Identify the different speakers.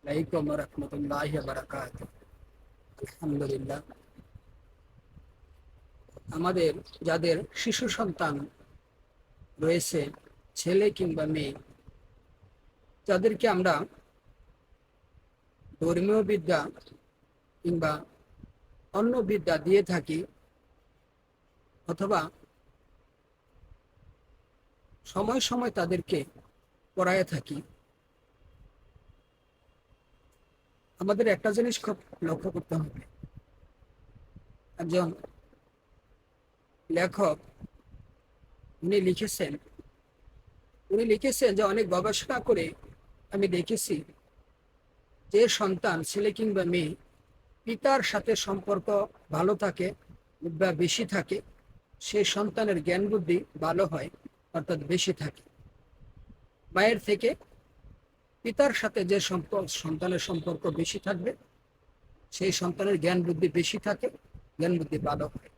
Speaker 1: আলাইকুম ওয়া রাহমাতুল্লাহি ওয়া বারাকাতুহু। আলহামদুলিল্লাহ, আমাদের যাদের শিশু সন্তান রয়েছে, ছেলে কিংবা মেয়ে, যাদেরকে আমরা ধর্মীয় বিদ্যা কিংবা অন্য বিদ্যা দিয়ে থাকি, অথবা সময় সময় তাদেরকে পড়ায় থাকি, আমাদের একটা জিনিস খুব লক্ষ্য করতে হবে। একজন লেখক উনি লিখেছেন যে অনেক গবেষণা করে আমি দেখেছি, যে সন্তান ছেলে কিংবা মেয়ে পিতার সাথে সম্পর্ক ভালো থাকে বা বেশি থাকে, সেই সন্তানের জ্ঞান বুদ্ধি ভালো হয়, অর্থাৎ বেশি থাকে। মায়ের থেকে পিতার সাথে যে সন্তানের সম্পর্ক বেশি থাকবে, সেই সন্তানের জ্ঞান বুদ্ধি বেশি থাকে, জ্ঞান বুদ্ধি ভালো হয়।